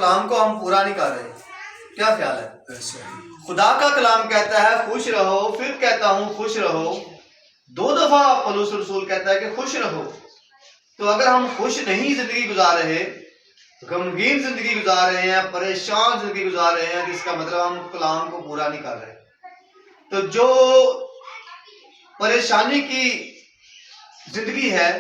کلام کو ہم پورا نہیں کر رہے. کیا خیال ہے؟ خدا کا کلام کہتا ہے خوش رہو، پھر کہتا ہوں خوش رہو. 2 دفعہ پولس رسول کہتا ہے کہ خوش رہو. تو اگر ہم خوش نہیں زندگی گزار رہے، غمگین زندگی گزار رہے ہیں، پریشان زندگی گزار رہے ہیں، تو اس کا مطلب ہم کلام کو پورا نہیں کر رہے. تو جو پریشانی کی زندگی ہے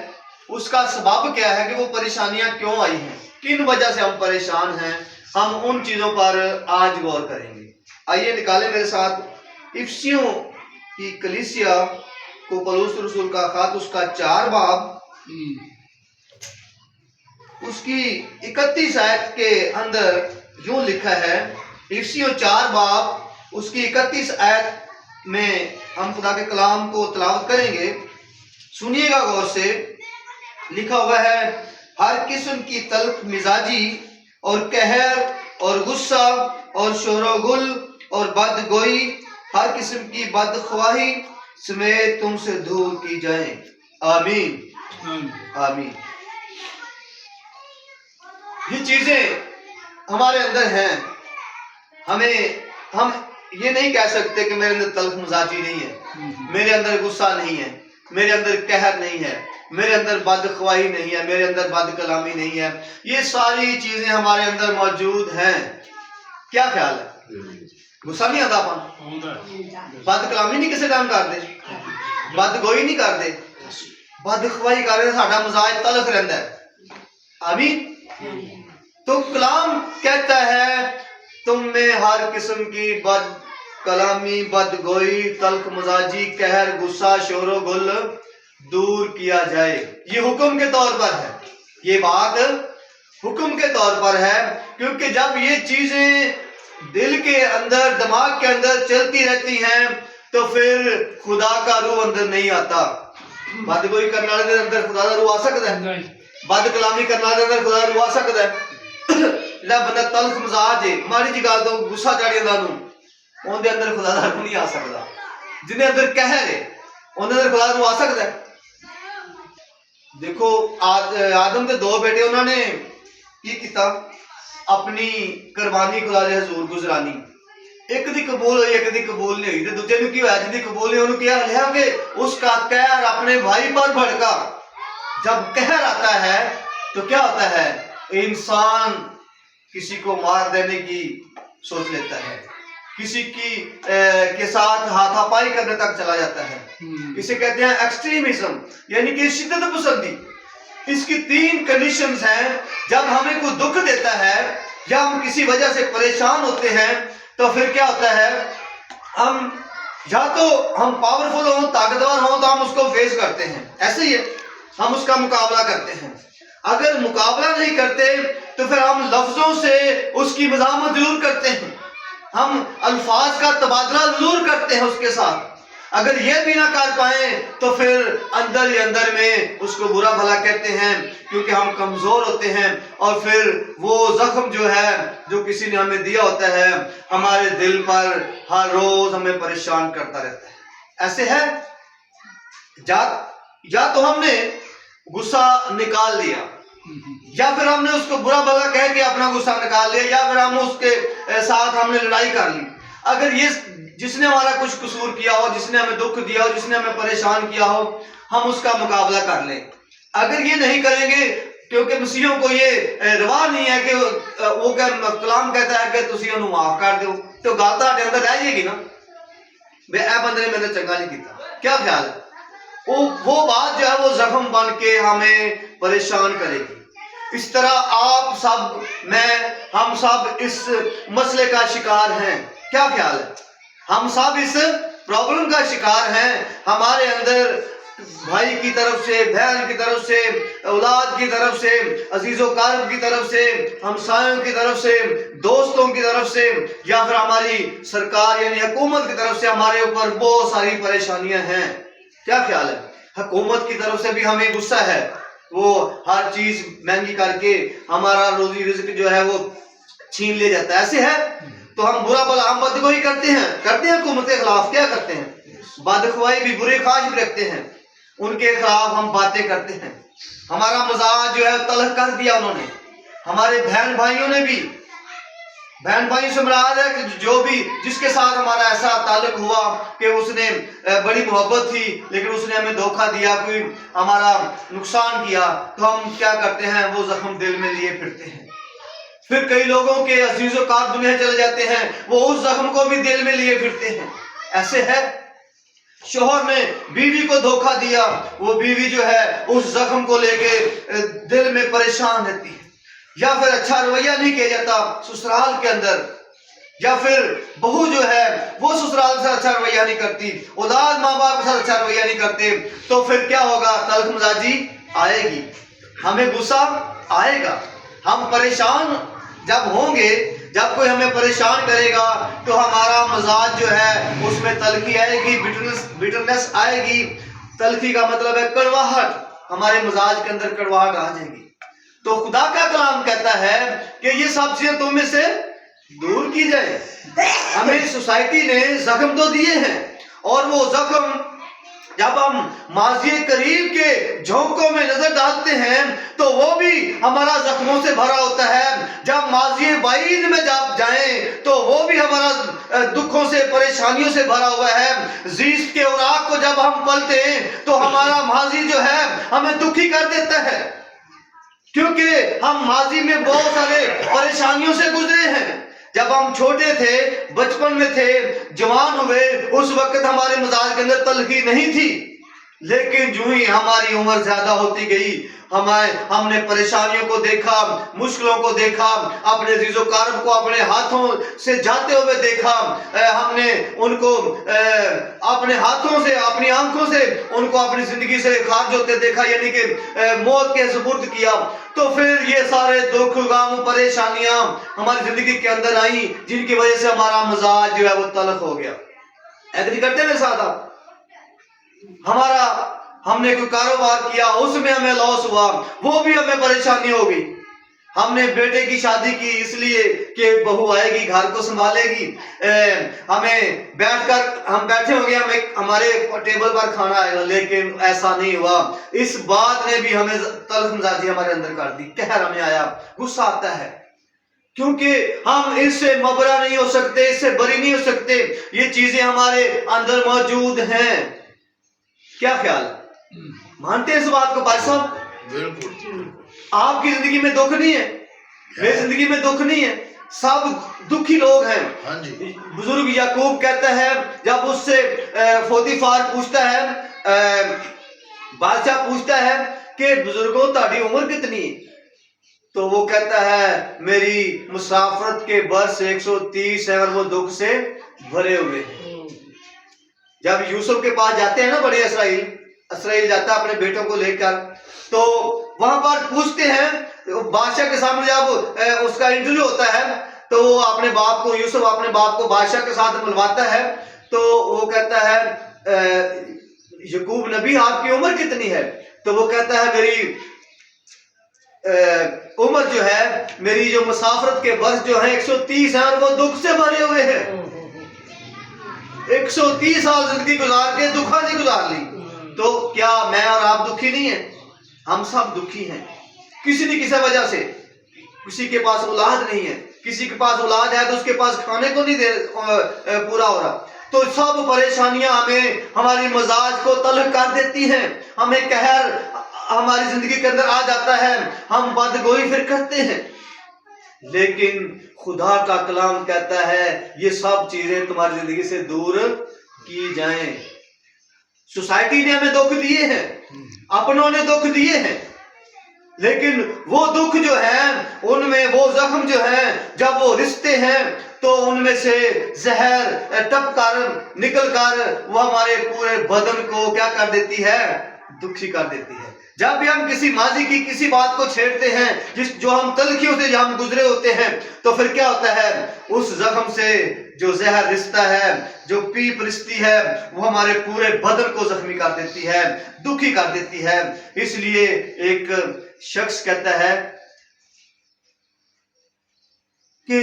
اس کا سبب کیا ہے کہ وہ پریشانیاں کیوں آئی ہیں، کن وجہ سے ہم پریشان ہیں، ہم ان چیزوں پر آج غور کریں گے. آئیے نکالیں میرے ساتھ افسیوں کی کلیسیا کو پولس رسول کا خط، اس کا 4 باب، اس کی 31 آیت کے اندر یوں لکھا ہے. افسیوں 4 باب اس کی 31 آیت میں ہم خدا کے کلام کو تلاوت کریں گے. سنیے گا غور سے. لکھا ہوا ہے ہر قسم کی تلخ مزاجی اور قہر اور غصہ اور شور و گل اور بد گوئی، ہر قسم کی بدخواہی سمیت تم سے دور کی جائیں. آمین آمین. یہ چیزیں ہمارے اندر ہیں. ہم یہ نہیں کہہ سکتے کہ میرے اندر تلخ مزاجی نہیں ہے، میرے اندر غصہ نہیں ہے، میرے اندر قہر نہیں ہے، میرے اندر بدخواہی نہیں ہے، میرے اندر بد کلامی نہیں ہے. یہ ساری چیزیں ہمارے اندر موجود ہیں. کیا خیال ہے؟ غصہ نہیں آتا اپن، بد کلامی نہیں کسی ٹائم کر دے، بد گوئی نہیں کر دے، بدخواہی کر دے، ساڈا مزاج تلخ رہندا ہے. آمین. تو کلام کہتا ہے تم میں ہر قسم کی بد کلامی، بد گوئی، تلخ مزاجی، قہر، غصہ، شور و گل دور کیا جائے. یہ حکم کے طور پر ہے، یہ بات حکم کے طور پر ہے. کیونکہ جب یہ چیزیں دل کے اندر، دماغ کے اندر چلتی رہتی ہیں تو پھر خدا کا روح اندر نہیں آتا. بد گوئی کرنے والے دے اندر خدا کا روح آ سکتا ہے، بد کلامی کرنے والے دے اندر خدا کا روح آ سکتا ہے. جب بندہ تلخ مزاج ہے، ماڑی جی گل تو غصہ چڑھ جاندا نوں، اون دے اندر خدا کا روح نہیں آ سکتا. جن اندر قہر ہے اون دے اندر خدا کا روح آ سکتا ہے. دیکھو آدم کے 2 بیٹے، انہوں نے کی کیتا؟ اپنی قربانی خدا دے حضور گزرانی. ایک دی قبول ہوئی، ایک دی قبول نہیں ہوئی. تے دوجے نوں کی ہویا؟ جن دی قبول نہیں انہوں کیا لیا کہ اس کا قہر اپنے بھائی پر بھڑکا. جب قہر آتا ہے تو کیا ہوتا ہے؟ انسان کسی کو مار دینے کی سوچ لیتا ہے، کسی کے ساتھ ہاتھا پائی کرنے تک چلا جاتا ہے. اسے کہتے ہیں ایکسٹریمزم، یعنی کہ شدت پسندی. اس کی 3 کنڈیشنز ہیں. جب ہمیں کوئی دکھ دیتا ہے یا ہم کسی وجہ سے پریشان ہوتے ہیں تو پھر کیا ہوتا ہے؟ ہم یا تو ہم پاورفل ہوں، طاقتور ہوں تو ہم اس کو فیس کرتے ہیں، ایسے ہی ہے، ہم اس کا مقابلہ کرتے ہیں. اگر مقابلہ نہیں کرتے تو پھر ہم لفظوں سے اس کی مزاحمت ضرور کرتے ہیں، ہم الفاظ کا تبادلہ ضرور کرتے ہیں اس کے ساتھ. اگر یہ بھی نہ کر پائیں تو پھر اندر ہی اندر میں اس کو برا بھلا کہتے ہیں، کیونکہ ہم کمزور ہوتے ہیں. اور پھر وہ زخم جو ہے جو کسی نے ہمیں دیا ہوتا ہے ہمارے دل پر ہر روز ہمیں پریشان کرتا رہتا ہے. ایسے ہے. یا تو ہم نے غصہ نکال لیا، یا پھر ہم نے اس کو برا بھلا کہہ کے اپنا غصہ نکال لیا، یا پھر ہم اس کے ساتھ ہم نے لڑائی کر لی. اگر یہ جس نے ہمارا کچھ قصور کیا ہو، جس نے ہمیں دکھ دیا ہو، جس نے ہمیں پریشان کیا ہو، ہم اس کا مقابلہ کر لیں. اگر یہ نہیں کریں گے، کیونکہ مسیحوں کو یہ روا نہیں ہے کہ وہ کلام کہتا ہے کہ تسی انہوں معاف کر دو، تو گل تہاڈے اندر رہ جائے گی نا، بے اے بندے نے میرے چنگا نہیں کیتا. کیا خیال ہے؟ وہ بات جو ہے وہ زخم بن کے ہمیں پریشان کرے گی. اس طرح آپ سب، میں، ہم سب اس مسئلے کا شکار ہیں. کیا خیال ہے؟ ہم سب اس پرابلم کا شکار ہیں. ہمارے اندر بھائی کی طرف سے، بہن کی طرف سے، اولاد کی طرف سے، عزیز و قارب کی طرف سے، ہمسایوں کی طرف سے، دوستوں کی طرف سے، یا پھر ہماری سرکار یعنی حکومت کی طرف سے ہمارے اوپر بہت ساری پریشانیاں ہیں. کیا خیال ہے؟ حکومت کی طرف سے بھی ہمیں غصہ ہے، وہ ہر چیز مہنگی کر کے ہمارا روزی رزق جو ہے وہ چھین لے جاتا ہے. ایسے ہے. تو ہم برا بھلا، ہم بدگوئی کرتے ہیں حکومت کے خلاف. کیا کرتے ہیں؟ بدخواہی بھی، برے خواہش بھی رکھتے ہیں، ان کے خلاف ہم باتیں کرتے ہیں. ہمارا مزاج جو ہے تلخ کر دیا انہوں نے. ہمارے بہن بھائیوں نے بھی بہن بھائی سے مراد ہے کہ جو بھی جس کے ساتھ ہمارا ایسا تعلق ہوا کہ اس نے بڑی محبت تھی لیکن اس نے ہمیں دھوکہ دیا، کوئی ہمارا نقصان کیا، تو ہم کیا کرتے ہیں؟ وہ زخم دل میں لیے پھرتے ہیں۔ پھر کئی لوگوں کے عزیز و کار دنیا چلے جاتے ہیں، وہ اس زخم کو بھی دل میں لیے پھرتے ہیں۔ ایسے ہے شوہر نے بیوی کو دھوکہ دیا، وہ بیوی جو ہے اس زخم کو لے کے دل میں پریشان رہتی ہے، یا پھر اچھا رویہ نہیں کیا جاتا سسرال کے اندر، یا پھر بہو جو ہے وہ سسرال کے ساتھ اچھا رویہ نہیں کرتی، اولاد ماں باپ کے ساتھ اچھا رویہ نہیں کرتے، تو پھر کیا ہوگا؟ تلخ مزاجی آئے گی، ہمیں غصہ آئے گا، ہم پریشان جب ہوں گے، جب کوئی ہمیں پریشان کرے گا تو ہمارا مزاج جو ہے اس میں تلخی آئے گی، بیٹرنس آئے گی۔ تلخی کا مطلب ہے کڑواہٹ، ہمارے مزاج کے اندر کڑواہٹ آ جائے گی۔ تو خدا کا کلام کہتا ہے کہ یہ سب چیزیں تم میں سے دور کی جائے۔ ہمیں سوسائٹی نے زخم تو دیے ہیں، اور وہ زخم جب ہم ماضی قریب کے جھونکوں میں نظر ڈالتے ہیں تو وہ بھی ہمارا زخموں سے بھرا ہوتا ہے، جب ماضی بعید میں جب جائیں تو وہ بھی ہمارا دکھوں سے پریشانیوں سے بھرا ہوا ہے۔ زیست کے اوراق کو جب ہم پلتے ہیں تو ہمارا ماضی جو ہے ہمیں دکھی کر دیتا ہے، کیونکہ ہم ماضی میں بہت سارے پریشانیوں سے گزرے ہیں۔ جب ہم چھوٹے تھے، بچپن میں تھے، جوان ہوئے، اس وقت ہمارے مزاج کے اندر تلخی نہیں تھی، لیکن جو ہی ہماری عمر زیادہ ہوتی گئی، ہم نے پریشانیوں کو دیکھا، مشکلوں کو دیکھا، اپنے عزیز و قارب کو اپنے ہاتھوں سے جاتے ہوئے دیکھا، ہم نے ان کو اپنے ہاتھوں سے، اپنی آنکھوں سے ان کو اپنی زندگی سے خارج ہوتے دیکھا، یعنی کہ موت کے سپرد کیا، تو پھر یہ سارے دکھ غم پریشانیاں ہماری زندگی کے اندر آئیں، جن کی وجہ سے ہمارا مزاج جو ہے وہ تلخ ہو گیا۔ ایگری کرتے ہیں میرے ساتھ آپ؟ ہم نے کوئی کاروبار کیا، اس میں ہمیں لاس ہوا، وہ بھی ہمیں پریشانی ہو گئی۔ ہم نے بیٹے کی شادی کی اس لیے کہ بہو آئے گی، گھر کو سنبھالے گی، ہمیں ہم بیٹھے ہوں گے، ہمارے ٹیبل پر کھانا آئے گا، لیکن ایسا نہیں ہوا۔ اس بات نے بھی ہمیں تلخ مزاجی ہمارے اندر کر دی، قہر ہمیں آیا، غصہ آتا ہے، کیونکہ ہم اس سے مبرا نہیں ہو سکتے، اس سے بری نہیں ہو سکتے، یہ چیزیں ہمارے اندر موجود ہیں۔ کیا خیال ہے؟ مانتے ہیں اس بات کو بھائی صاحب؟ بالکل۔ آپ کی زندگی میں دکھ نہیں ہے، میری زندگی میں دکھ نہیں ہے، سب دکھی لوگ ہیں۔ بزرگ یعقوب کہتا ہے، جب اس سے پوطیفار پوچھتا ہے، بادشاہ پوچھتا ہے کہ بزرگوں تہاڈی عمر کتنی ہے، تو وہ کہتا ہے میری مسافرت کے برس 130 ہے اور وہ دکھ سے بھرے ہوئے ہیں۔ جب یوسف کے پاس جاتے ہیں نا بڑے اسرائیل جاتا ہے اپنے بیٹوں کو لے کر، تو وہاں پر پوچھتے ہیں بادشاہ کے سامنے، جب اس کا انٹرویو ہوتا ہے تو وہ اپنے باپ کو، یوسف اپنے باپ کو بادشاہ کے ساتھ ملواتا ہے، تو وہ کہتا ہے یعقوب نبی آپ کی عمر کتنی ہے، تو وہ کہتا ہے میری عمر جو ہے، میری جو مسافرت کے برس جو ہیں 130 ہیں اور وہ دکھ سے بھرے ہوئے ہیں۔ 130 سال زندگی گزار کے دکھا نہیں گزار لی، تو کیا میں اور آپ دکھی نہیں ہیں؟ ہم سب دکھی ہیں کسی نہ کسی وجہ سے۔ کسی کے پاس اولاد نہیں ہے، کسی کے پاس اولاد ہے تو اس کے پاس کھانے کو نہیں پورا ہو رہا، تو سب پریشانیاں ہماری مزاج کو تلخ کر دیتی ہیں، ہمیں قہر ہماری زندگی کے اندر آ جاتا ہے، ہم بدگوئی پھر کرتے ہیں۔ لیکن خدا کا کلام کہتا ہے یہ سب چیزیں تمہاری زندگی سے دور کی جائیں۔ سوسائٹی نے ہمیں دکھ دیے ہیں، اپنوں نے دکھ دیے ہیں، لیکن وہ دکھ جو ہیں ان میں وہ زخم جو ہیں جب وہ رشتے ہیں تو ان میں سے زہر ٹپ کر نکل کر وہ ہمارے پورے بدن کو کیا کر دیتی ہے؟ دکھی کر دیتی ہے۔ جب بھی ہم کسی ماضی کی کسی بات کو چھیڑتے ہیں، جو ہم تلخیوں سے ہم گزرے ہوتے ہیں، تو پھر کیا ہوتا ہے؟ اس زخم سے جو زہر رشتہ ہے، جو پیپ رشتی ہے، وہ ہمارے پورے بدن کو زخمی کر دیتی ہے، دکھی کر دیتی ہے۔ اس لیے ایک شخص کہتا ہے کہ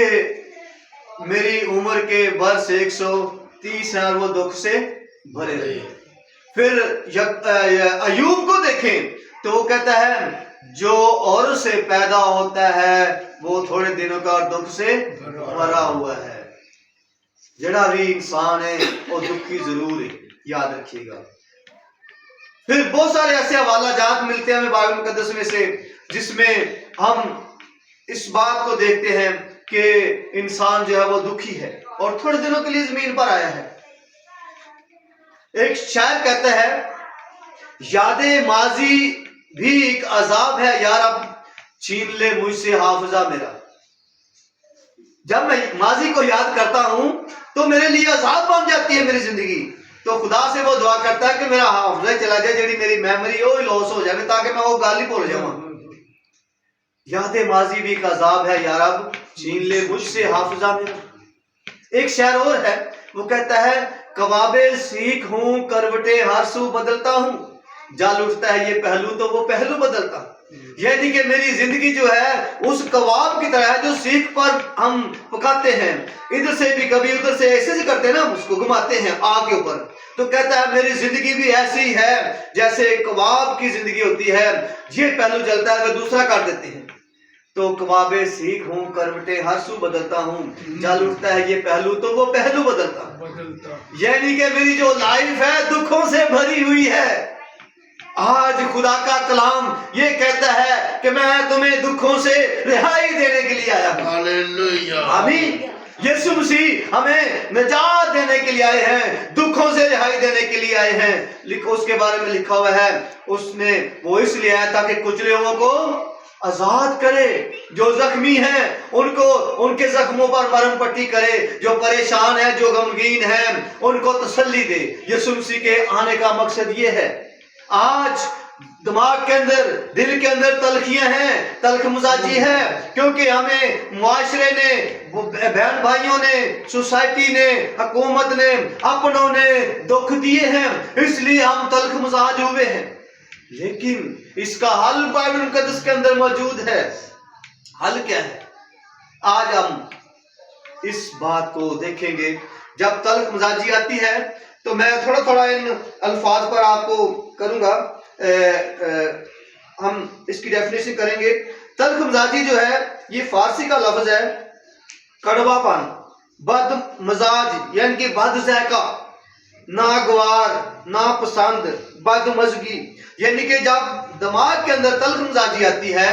میری عمر کے برس 130 ہیں اور وہ دکھ سے بھرے رہے۔ پھر ایوب کو دیکھیں تو وہ کہتا ہے جو عورت سے پیدا ہوتا ہے وہ تھوڑے دنوں کا اور دکھ سے بھرا ہوا ہے. جڑا بھی انسان ہے وہ دکھی ضرور ہے، یاد رکھیے گا. پھر بہت سارے ایسے حوالہ جات ملتے ہیں ہمیں بائبل مقدس میں سے جس میں ہم اس بات کو دیکھتے ہیں کہ انسان جو ہے وہ دکھی ہے اور تھوڑے دنوں کے لیے زمین پر آیا ہے. ایک شاعر کہتا ہے یاد ماضی بھی ایک عذاب ہے یا رب چھین لے مجھ سے حافظہ میرا. جب میں ماضی کو یاد کرتا ہوں تو میرے لیے عذاب بن جاتی ہے میری زندگی. تو خدا سے وہ دعا کرتا ہے کہ میرا حافظہ چلا جائے، جیڑی میری میموری وہ لاس ہو جائے تاکہ میں وہ گال ہی بھول جاؤں. یاد ماضی بھی ایک عذاب ہے یا رب چھین لے مجھ سے حافظہ میرا. ایک شعر اور ہے وہ کہتا ہے کوابے سیکھ ہوں کروٹیں ہر سو بدلتا ہوں، جل اٹھتا ہے یہ پہلو تو وہ پہلو بدلتا. یعنی کہ میری زندگی جو ہے اس کباب کی طرح ہے جو سیخ پر ہم پکاتے ہیں، ادھر سے بھی کبھی ادھر سے ایسے کرتے ہیں نا، اس کو گھماتے ہیں آگ کے اوپر. تو کہتا ہے میری زندگی بھی ایسی ہے جیسے کباب کی زندگی ہوتی ہے، یہ پہلو جلتا ہے وہ دوسرا کر دیتے ہیں. تو کبابے سیکھ ہوں کروٹیں ہر سو بدلتا ہوں، جل اٹھتا ہے یہ پہلو تو وہ پہلو بدلتا. یعنی کہ میری جو لائف ہے دکھوں سے بھری ہوئی ہے. آج خدا کا کلام یہ کہتا ہے کہ میں تمہیں دکھوں سے رہائی دینے کے لیے آیا ہوں. ہاللیلویہ آمین. یسوع مسیح ہمیں نجات دینے کے لیے آئے ہیں، دکھوں سے رہائی دینے کے لیے آئے ہیں. اس کے بارے میں لکھا ہوا ہے اس نے وہ اس لیے آیا تاکہ کچلے ہوں کو آزاد کرے، جو زخمی ہیں ان کو ان کے زخموں پر مرہم پٹی کرے، جو پریشان ہیں جو غمگین ہیں ان کو تسلی دے. یسوع مسیح کے آنے کا مقصد یہ ہے. آج دماغ کے اندر دل کے اندر تلخیاں ہیں، تلخ مزاجی ہے، کیونکہ ہمیں معاشرے نے، بہن بھائیوں نے، سوسائٹی نے، حکومت نے، اپنوں نے دکھ دیے ہیں، اس لیے ہم تلخ مزاج ہوئے ہیں. لیکن اس کا حل بائبل مقدس کے اندر موجود ہے. حل کیا ہے؟ آج ہم اس بات کو دیکھیں گے. جب تلخ مزاجی آتی ہے تو میں تھوڑا تھوڑا ان الفاظ پر آپ کو کروں گا، ہم اس کی ڈیفینیشن کریں گے. تلخ مزاجی جو ہے یہ فارسی کا لفظ ہے، کڑوا پن، بد مزاج یعنی کہ بد ذائقہ، ناگوار، ناپسند، بد مزگی. یعنی کہ جب دماغ کے اندر تلخ مزاجی آتی ہے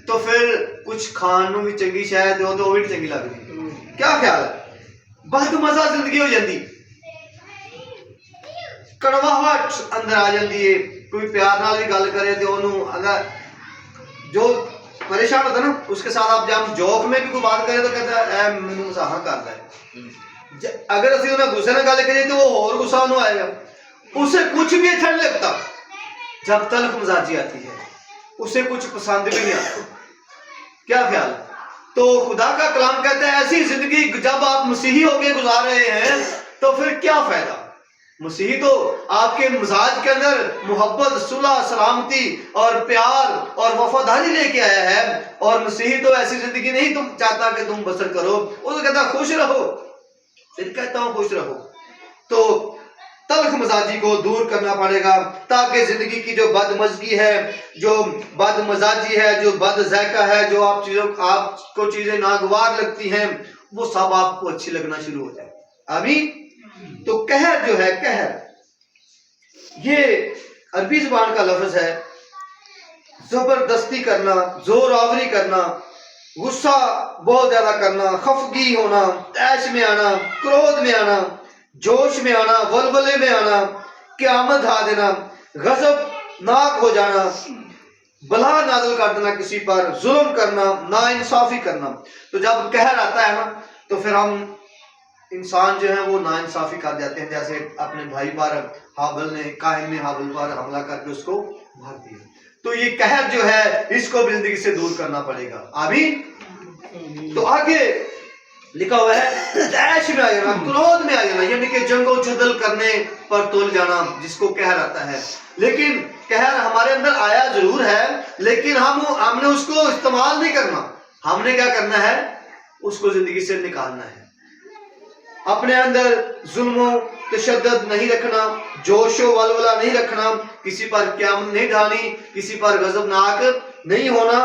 تو پھر کچھ کھانوں بھی چنگی شاید ہو تو وہ بھی چنگی لگتی. کیا خیال ہے؟ بد مزہ زندگی ہو جاتی، کڑواہٹ اندر آ جاتی ہے. کوئی پیار نال بھی گل کرے تو انہوں اگر جو پریشان ہوتا ہے نا اس کے ساتھ آپ جب جوک میں بھی کوئی بات کرے تو کہتا ہے اے مینوں مزاح کرتا ہے. اگر اسی انہیں غصے نہ گل کرے تو وہ اور غصہ انہوں آئے گا، اسے کچھ بھی اچھا نہیں لگتا. جب تلخ مزاجی آتی ہے اسے کچھ پسند بھی نہیں آتا. کیا خیال ہے؟ تو خدا کا کلام کہتا ہے ایسی زندگی جب آپ مسیحی ہو کے گزار رہے ہیں تو پھر کیا فائدہ؟ مسیحی تو آپ کے مزاج کے اندر محبت، صلح، سلامتی اور پیار اور وفاداری لے کے آیا ہے. اور مسیحی تو ایسی زندگی نہیں تم چاہتا کہ تم بسر کرو، وہ تو کہتا خوش رہو. پھر کہتا ہوں خوش رہو. تو تلخ مزاجی کو دور کرنا پڑے گا تاکہ زندگی کی جو بد مزگی ہے، جو بد مزاجی ہے، جو بد ذائقہ ہے، جو آپ کو چیزیں ناگوار لگتی ہیں وہ سب آپ کو اچھی لگنا شروع ہو جائے. آمین. تو قہر جو ہے، قہر یہ عربی زبان کا لفظ ہے. زبردستی کرنا، زور آوری کرنا، غصہ بہت زیادہ کرنا، خفگی ہونا، عیش میں آنا، کرودھ میں آنا، جوش میں آنا، ولولے میں آنا، قیامت ڈھا دینا، غضب ناک ہو جانا، بلا نازل کر دینا کسی پر، ظلم کرنا، نا انصافی کرنا. تو جب قہر آتا ہے نا تو پھر ہم انسان جو ہے وہ نا انصافی کر جاتے ہیں. جیسے اپنے بھائی پر حابل نے، قائن نے حابل پر حملہ کر کے اس کو مار دیا. تو یہ قہر جو ہے اس کو بھی زندگی سے دور کرنا پڑے گا. آمین. تو آگے لکھا ہوا ہے عیش میں آ جانا، کرودھ میں آ جانا، یعنی کہ جنگ و جدل کرنے پر تل جانا جس کو قہر آتا ہے. لیکن قہر ہمارے اندر آیا ضرور ہے لیکن ہم نے اس کو استعمال نہیں کرنا. ہم نے کیا کرنا ہے؟ اس کو زندگی سے نکالنا ہے. اپنے اندر ظلم و تشدد نہیں رکھنا، جوش و ولولہ نہیں رکھنا، کسی پر قیامت نہیں ڈھانی، کسی پر غضبناک نہیں ہونا،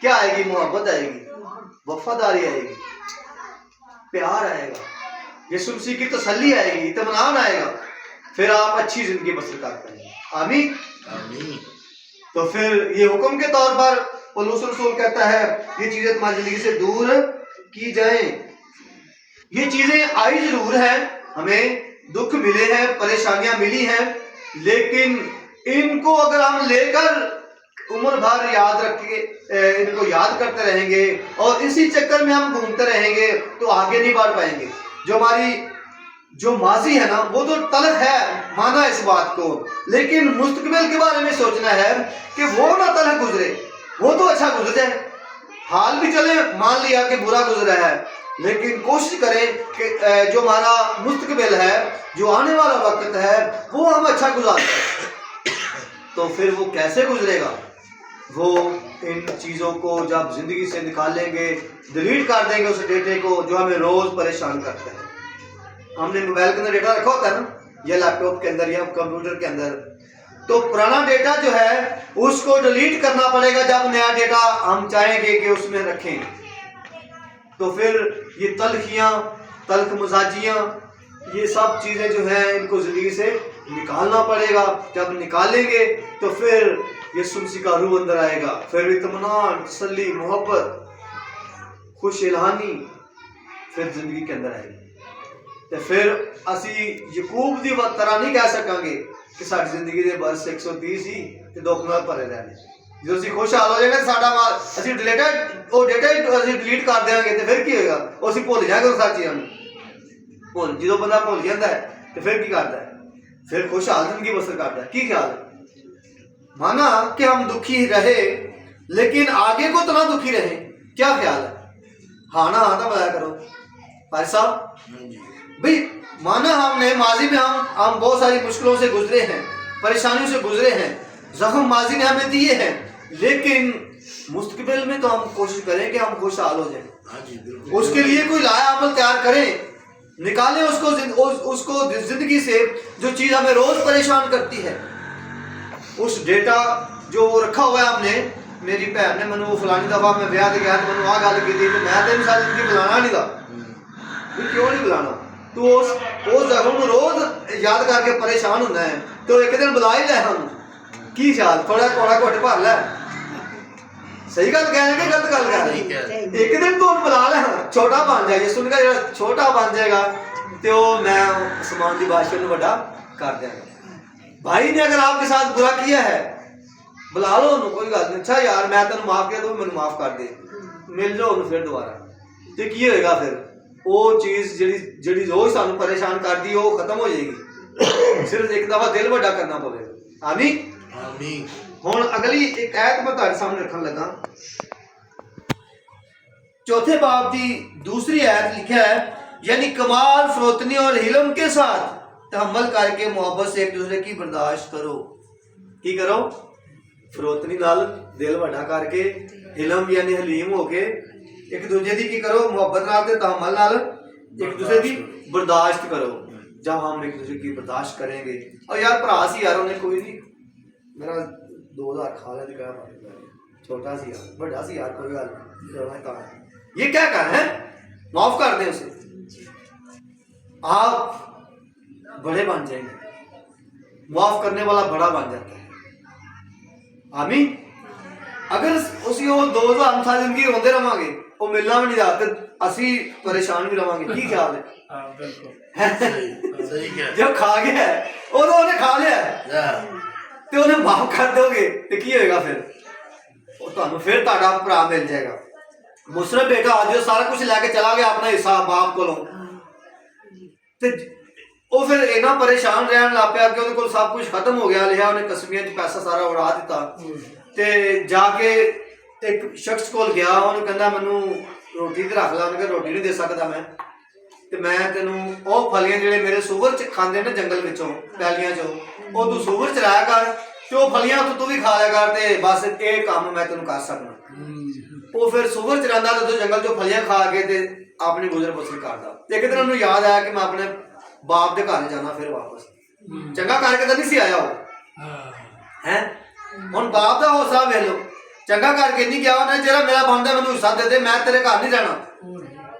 کیا آئے گی؟ محبت آئے گی، وفاداری آئے گی، پیار آئے گا، یسوع مسیح کی تسلی آئے گی، اطمینان آئے گا، پھر آپ اچھی زندگی بسر کر پائیں گے۔ آمین۔ آمین۔ تو پھر یہ حکم کے طور پر پولس رسول کہتا ہے یہ چیزیں تمہاری زندگی سے دور کی جائیں۔ یہ چیزیں آئی ضرور ہیں، ہمیں دکھ ملے ہیں، پریشانیاں ملی ہیں، لیکن ان کو اگر ہم لے کر عمر بھر یاد رکھیں، ان کو یاد کرتے رہیں گے اور اسی چکر میں ہم گھومتے رہیں گے تو آگے نہیں بڑھ پائیں گے۔ جو ہماری جو ماضی ہے نا وہ تو تلخ ہے، مانا اس بات کو، لیکن مستقبل کے بارے میں سوچنا ہے کہ وہ نہ تلخ گزرے، وہ تو اچھا گزر جائے۔ حال بھی چلے، مان لیا کہ برا گزرا ہے، لیکن کوشش کریں کہ جو ہمارا مستقبل ہے، جو آنے والا وقت ہے، وہ ہم اچھا گزار کریں۔ تو پھر وہ کیسے گزرے گا؟ وہ ان چیزوں کو جب زندگی سے نکالیں گے، ڈیلیٹ کر دیں گے اس ڈیٹے کو جو ہمیں روز پریشان کرتا ہے۔ ہم نے موبائل کے اندر ڈیٹا رکھا ہوتا ہے نا، یا لیپ ٹاپ کے اندر یا کمپیوٹر کے اندر، تو پرانا ڈیٹا جو ہے اس کو ڈیلیٹ کرنا پڑے گا جب نیا ڈیٹا ہم چاہیں گے کہ اس میں رکھیں۔ تو پھر یہ تلخیاں، تلخ مزاجیاں، یہ سب چیزیں جو ہیں ان کو زندگی سے نکالنا پڑے گا۔ جب نکالیں گے تو پھر یسوع مسیح کا روح اندر آئے گا، پھر اطمینان، تسلی، محبت، خوش الہانی پھر زندگی کے اندر آئے گی۔ تو پھر اسی یعقوب دی طرح نہیں کہہ سکیں گے کہ ساری زندگی دے برس 130 ہی تے دکھ نال بھرے رہنے۔ جو اسی خوشحال ہو جائے گا ساڈا مال اسی ڈیٹا اسی ڈیلیٹ کر دیں گے تو پھر کی ہوئے گا؟ وہ اسی بھول جائیں گے ساری چیزاں بھول، جدو بندہ بھول جاتا ہے تو پھر کی کرتا ہے؟ پھر خوشحال زندگی بسر کرتا ہے۔ کی خیال ہے؟ مانا کہ ہم دکھی رہے لیکن آگے کو اتنا دکھی رہے، کیا خیال ہے؟ ہاں نا ہاں تو بتایا کرو بھائی صاحب۔ بھئی مانا ہم نے ماضی میں ہم بہت ساری مشکلوں سے گزرے ہیں، پریشانیوں سے گزرے ہیں، زخم ماضی نے ہمیں دیے ہیں، لیکن مستقبل میں تو ہم کوشش کریں کہ ہم خوشحال ہو جائیں۔ اس کے لیے کوئی لایا عمل تیار کریں، نکالیں اس کو زندگی سے جو چیز ہمیں روز پریشان کرتی ہے۔ اس ڈیٹا جو رکھا ہوا ہے ہم نے، میری بہن نے منو وہ فلانی دفعہ میں بیاہ تے گیا تو منو آ گل کی تھی کہ میں تین سال زندگی بلانا نہیں تھا۔ کیوں نہیں بلانا؟ تو اس زخم کو روز یاد کر کے پریشان ہونا ہے تو ایک دن بلا ہی لے ہم کی خیال؟ تھوڑا تھوڑا گھٹ بھر لے۔ صحیح گل کہہ رہے ہیں کہ غلط گل کہہ رہے ہیں؟ ایک دن تو بلا لے ہم، چھوٹا بن جائے، سن کا جڑا چھوٹا بن جائے گا تو میں آسمان دی بادشاہ کو بڑا کر دیا گا۔ بھائی نے اگر آپ کے ساتھ برا کیا ہے بلا لو انہوں، کوئی گل نہیں، اچھا یار میں تینوں معاف کیا تو مجھے معاف کر دے، مل جاؤ انہوں پھر دوبارہ۔ تو کی ہوئے گا پھر؟ وہ چیز جڑی روز سانو پریشان کر دی وہ ختم ہو جائے گی، صرف ایک دفعہ دل بڑا کرنا پڑے گا۔ آمین آمین۔ ہوں اگلی ایک آیت میں تہاڈے سامنے رکھن لگا، چوتھے باب دی دوسری آیت لکھا ہے، یعنی کمال، فروتنی اور حلم کے ساتھ تحمل کر کے محبت سے ایک دوسرے کی برداشت کرو۔ کی کرو؟ فروتنی نال دل بڑا کر کے، حلم یعنی حلیم ہو کے ایک دوسرے دی کی کرو، محبت نال تے تحمل نال ایک دوسرے دی برداشت کرو۔ جب ہم ایک دوسرے کی برداشت کریں گے، اور یار بھرا سی یار انہیں کوئی نہیں، میرا 2000 کھا لیا تو کیا چھوٹا سی یار، بڑا سی یار کوئی گل نہیں، یہ کیا کر ہیں؟ معاف کر دیں اسے، آپ بڑے بن جائیں گے۔ معاف کرنے والا بڑا بن جاتا ہے۔ آمین۔ اگر اسی وہ 2000 ہم ساری زندگی روندے رہاں گے، وہ ملنا بھی نہیں رہا تو اسی پریشان بھی رہاں گے۔ کی خیال ہے؟ جو کھا گیا ہے وہ تو انہیں کھا لیا ہے تو انہیں معاف کر دو گے تو کی ہوئے گا؟ پھر پھر تہاڈا بھرا مل جائے گا۔ مصرف بیٹا آج جو سارا کچھ لے کے چلا گیا اپنا حصہ باپ کو، وہ پھر اینا پریشان رہن لگ پیا کہ وہ سب کچھ ختم ہو گیا، لیا انہیں قسمیاں پیسہ سارا اڑا دیتا، تے جا کے ایک شخص کول گیا، انہیں کہندا مینوں روٹی تے رکھ لا، انہیں کہا روٹی نہیں دے سکدا میں تینوں وہ پھلیاں جڑے میرے سور چ کھاندے نے جنگل وچوں پیلیاں چوں، وہ تو سور چ لایا کر تے وہ پھلیاں تو بھی کھا لیا کر تے بس یہ کام میں تینوں کر سکنا۔ وہ پھر سور چ رہندا تے جنگل چوں پھلیاں کھا کے تے اپنی گزر بسر کردا۔ ایک دن انہوں یاد آیا کہ میں اپنے باپ دے گھر جانا، پھر واپس چنگا کر کے تو نہیں سی آیا وہ ہیں۔ ہن باپ دا حوصلہ ویکھ لو، ਚੰਗਾ ਕਰਕੇ ਨਹੀਂ ਗਿਆ ਉਹਨੇ, ਜਿਹੜਾ ਮੇਰਾ ਬਣਦਾ ਮੈਨੂੰ ਹਿੱਸਾ ਦੇ ਦੇ, ਮੈਂ ਤੇਰੇ ਘਰ ਨਹੀਂ ਰਹਿਣਾ।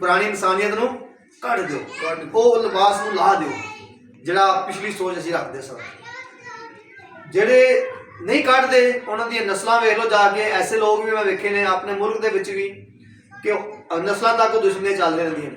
ਪੁਰਾਣੀ ਇਨਸਾਨੀਅਤ ਨੂੰ ਕੱਢ ਦਿਓ, ਉਹ ਲਿਬਾਸ ਨੂੰ ਲਾ ਦਿਓ ਜਿਹੜਾ ਪਿਛਲੀ ਸੋਚ ਅਸੀਂ ਰੱਖਦੇ ਸਾਂ। ਜਿਹੜੇ ਨਹੀਂ ਕੱਢਦੇ ਉਹਨਾਂ ਦੀਆਂ ਨਸਲਾਂ ਵੇਖ ਲਓ ਜਾ ਕੇ, ਐਸੇ ਲੋਕ ਵੀ ਮੈਂ ਵੇਖੇ ਨੇ ਆਪਣੇ ਮੁਲਕ ਦੇ ਵਿੱਚ ਵੀ ਕਿ ਨਸਲਾਂ ਤੱਕ ਦੁਸ਼ਮਣੀਆਂ ਚੱਲਦੀਆਂ ਰਹਿੰਦੀਆਂ ਨੇ,